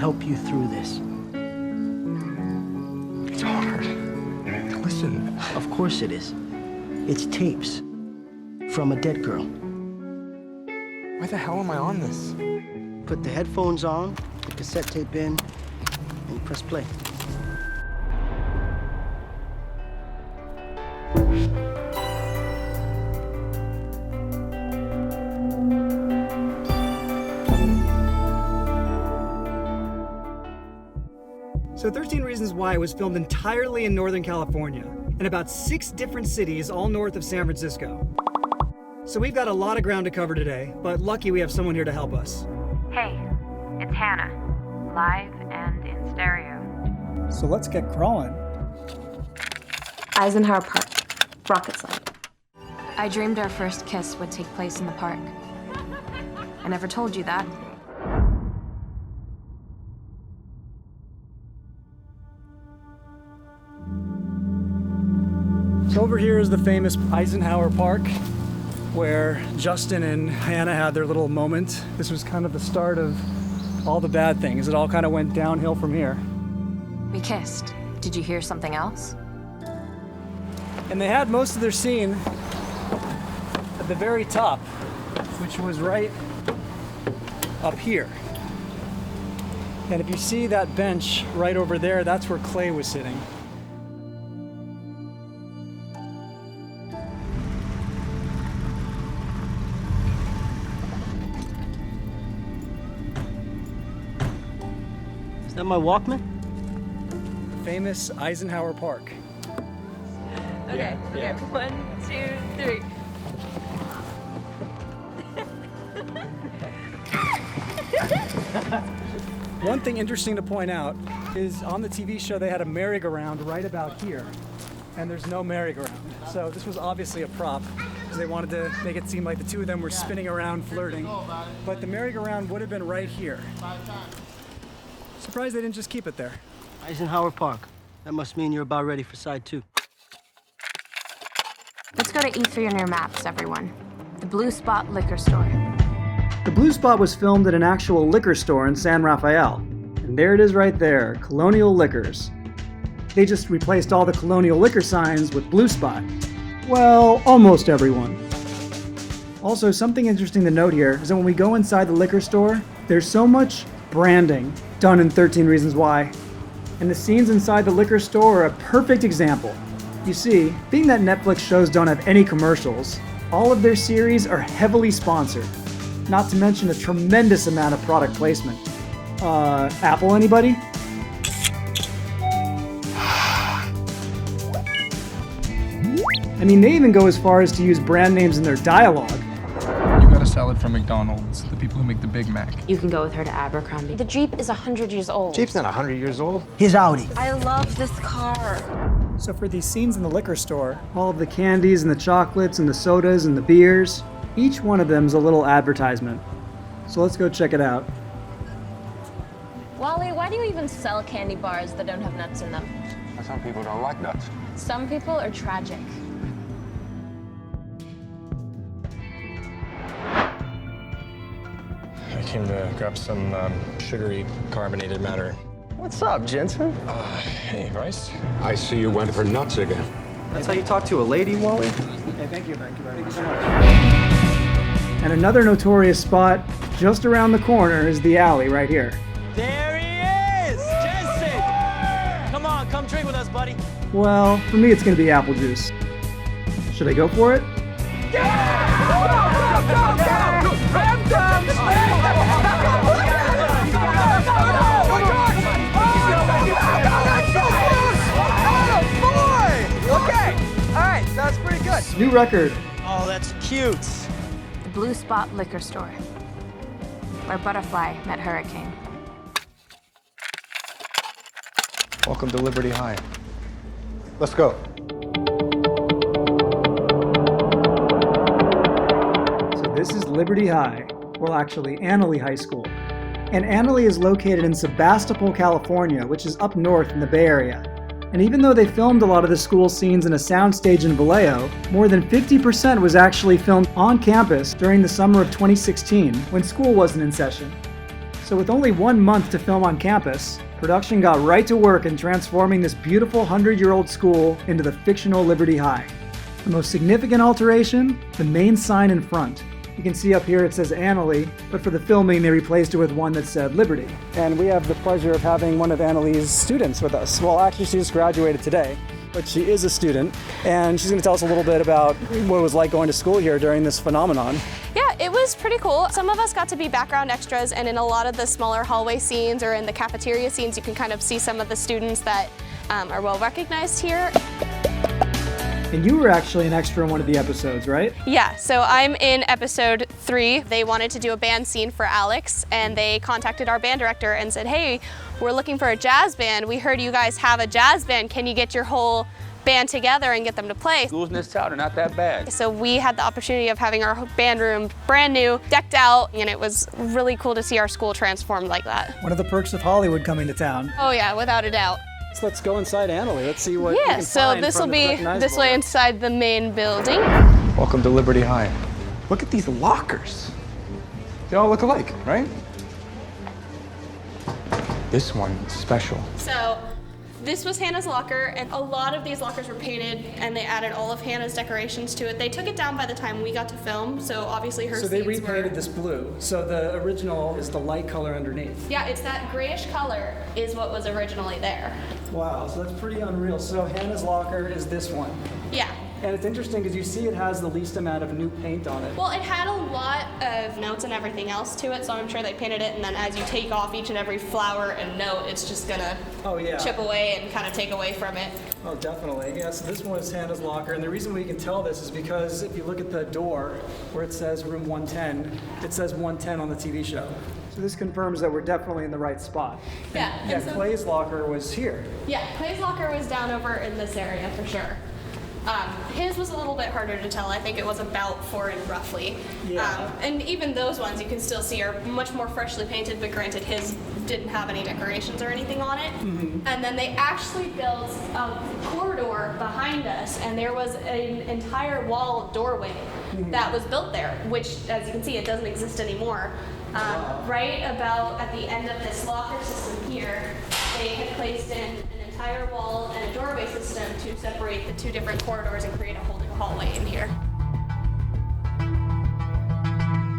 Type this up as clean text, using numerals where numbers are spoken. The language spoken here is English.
help you through this. It's hard. Listen. Of course it is. It's tapes from a dead girl. Why the hell am I on this? Put the headphones on, the cassette tape in, and press play. So 13 Reasons Why was filmed entirely in Northern California, in about 6 different cities, all north of San Francisco. So we've got a lot of ground to cover today, but lucky we have someone here to help us. Hey, it's Hannah, live and in stereo. So let's get crawling. Eisenhower Park, rocket slide. I dreamed our first kiss would take place in the park. I never told you that. So over here is the famous Eisenhower Park, where Justin and Hannah had their little moment. This was kind of the start of all the bad things. It all kind of went downhill from here. We kissed. Did you hear something else? And they had most of their scene at the very top, which was right up here. And if you see that bench right over there, that's where Clay was sitting. Is that my Walkman? Famous Eisenhower Park. Okay, okay, 1, 2, 3. One thing interesting to point out is on the TV show they had a merry-go-round right about here, and there's no merry-go-round. So this was obviously a prop because they wanted to make it seem like the two of them were spinning around flirting. But the merry-go-round would have been right here. Surprised they didn't just keep it there. Eisenhower Park. That must mean you're about ready for side 2. Let's go to E3 on your maps, everyone. The Blue Spot Liquor Store. The Blue Spot was filmed at an actual liquor store in San Rafael. And there it is right there, Colonial Liquors. They just replaced all the Colonial liquor signs with Blue Spot. Well, almost everyone. Also, something interesting to note here is that when we go inside the liquor store, there's so much branding done in 13 Reasons Why. And the scenes inside the liquor store are a perfect example. You see, being that Netflix shows don't have any commercials, all of their series are heavily sponsored. Not to mention a tremendous amount of product placement. Apple anybody? I mean, they even go as far as to use brand names in their dialogue. You got a salad from McDonald's, the people who make the Big Mac. You can go with her to Abercrombie. The Jeep is 100 years old. Jeep's not 100 years old. His Audi. I love this car. So for these scenes in the liquor store, all of the candies and the chocolates and the sodas and the beers, each one of them is a little advertisement. So let's go check it out. Wally, why do you even sell candy bars that don't have nuts in them? Some people don't like nuts. Some people are tragic. I came to grab some sugary carbonated matter. What's up, Jensen? Hey, Bryce. I see you went for nuts again. That's how you talk to a lady, Wally? Okay, thank you very much. And another notorious spot just around the corner is the alley right here. There he is! Jensen! Come on, come drink with us, buddy. Well, for me it's gonna be apple juice. Should I go for it? That's pretty good. New record. Oh, that's cute. The Blue Spot Liquor Store, where Butterfly met Hurricane. Welcome to Liberty High. Let's go. So this is Liberty High. Well, actually, Annalee High School. And Annalee is located in Sebastopol, California, which is up north in the Bay Area. And even though they filmed a lot of the school scenes in a soundstage in Vallejo, more than 50% was actually filmed on campus during the summer of 2016, when school wasn't in session. So with only 1 month to film on campus, production got right to work in transforming this beautiful 100-year-old school into the fictional Liberty High. The most significant alteration, the main sign in front. You can see up here it says Annalee, but for the filming they replaced it with one that said Liberty. And we have the pleasure of having one of Annalee's students with us. Well, actually she just graduated today, but she is a student, and she's going to tell us a little bit about what it was like going to school here during this phenomenon. Yeah, it was pretty cool. Some of us got to be background extras, and in a lot of the smaller hallway scenes or in the cafeteria scenes, you can kind of see some of the students that are well recognized here. And you were actually an extra in one of the episodes, right? Yeah, so I'm in episode 3. They wanted to do a band scene for Alex, and they contacted our band director and said, hey, we're looking for a jazz band. We heard you guys have a jazz band. Can you get your whole band together and get them to play? Schools in this town are not that bad. So we had the opportunity of having our band room brand new, decked out, and it was really cool to see our school transformed like that. One of the perks of Hollywood coming to town. Oh yeah, without a doubt. So let's go inside Annalee. Let's see what we can So find this will from be this recognizable this way inside the main building. Welcome to Liberty High. Look at these lockers. They all look alike, right? This one's special. So this was Hannah's locker, and a lot of these lockers were painted, and they added all of Hannah's decorations to it. They took it down by the time we got to film, so obviously her So they scenes repainted were... this blue. So the original is the light color underneath. Yeah, it's that grayish color is what was originally there. Wow, so that's pretty unreal. So Hannah's locker is this one. Yeah. And it's interesting because you see it has the least amount of new paint on it. Well, it had a lot of notes and everything else to it, so I'm sure they painted it, and then as you take off each and every flower and note, it's just gonna chip away and kind of take away from it. Oh, definitely. Yeah, so this one is Hannah's locker, and the reason we can tell this is because if you look at the door where it says room 110, it says 110 on the TV show. So this confirms that we're definitely in the right spot. Yeah. Yeah, and so, Clay's locker was here. Yeah, Clay's locker was down over in this area for sure. His was a little bit harder to tell. I think it was about 4 in roughly. Yeah. And even those ones you can still see are much more freshly painted, but granted his didn't have any decorations or anything on it. Mm-hmm. And then they actually built a corridor behind us, and there was an entire wall doorway that was built there, which, as you can see, it doesn't exist anymore. Right about at the end of this locker system here, they had placed in an entire wall and a doorway system to separate the 2 different corridors and create a whole new hallway in here.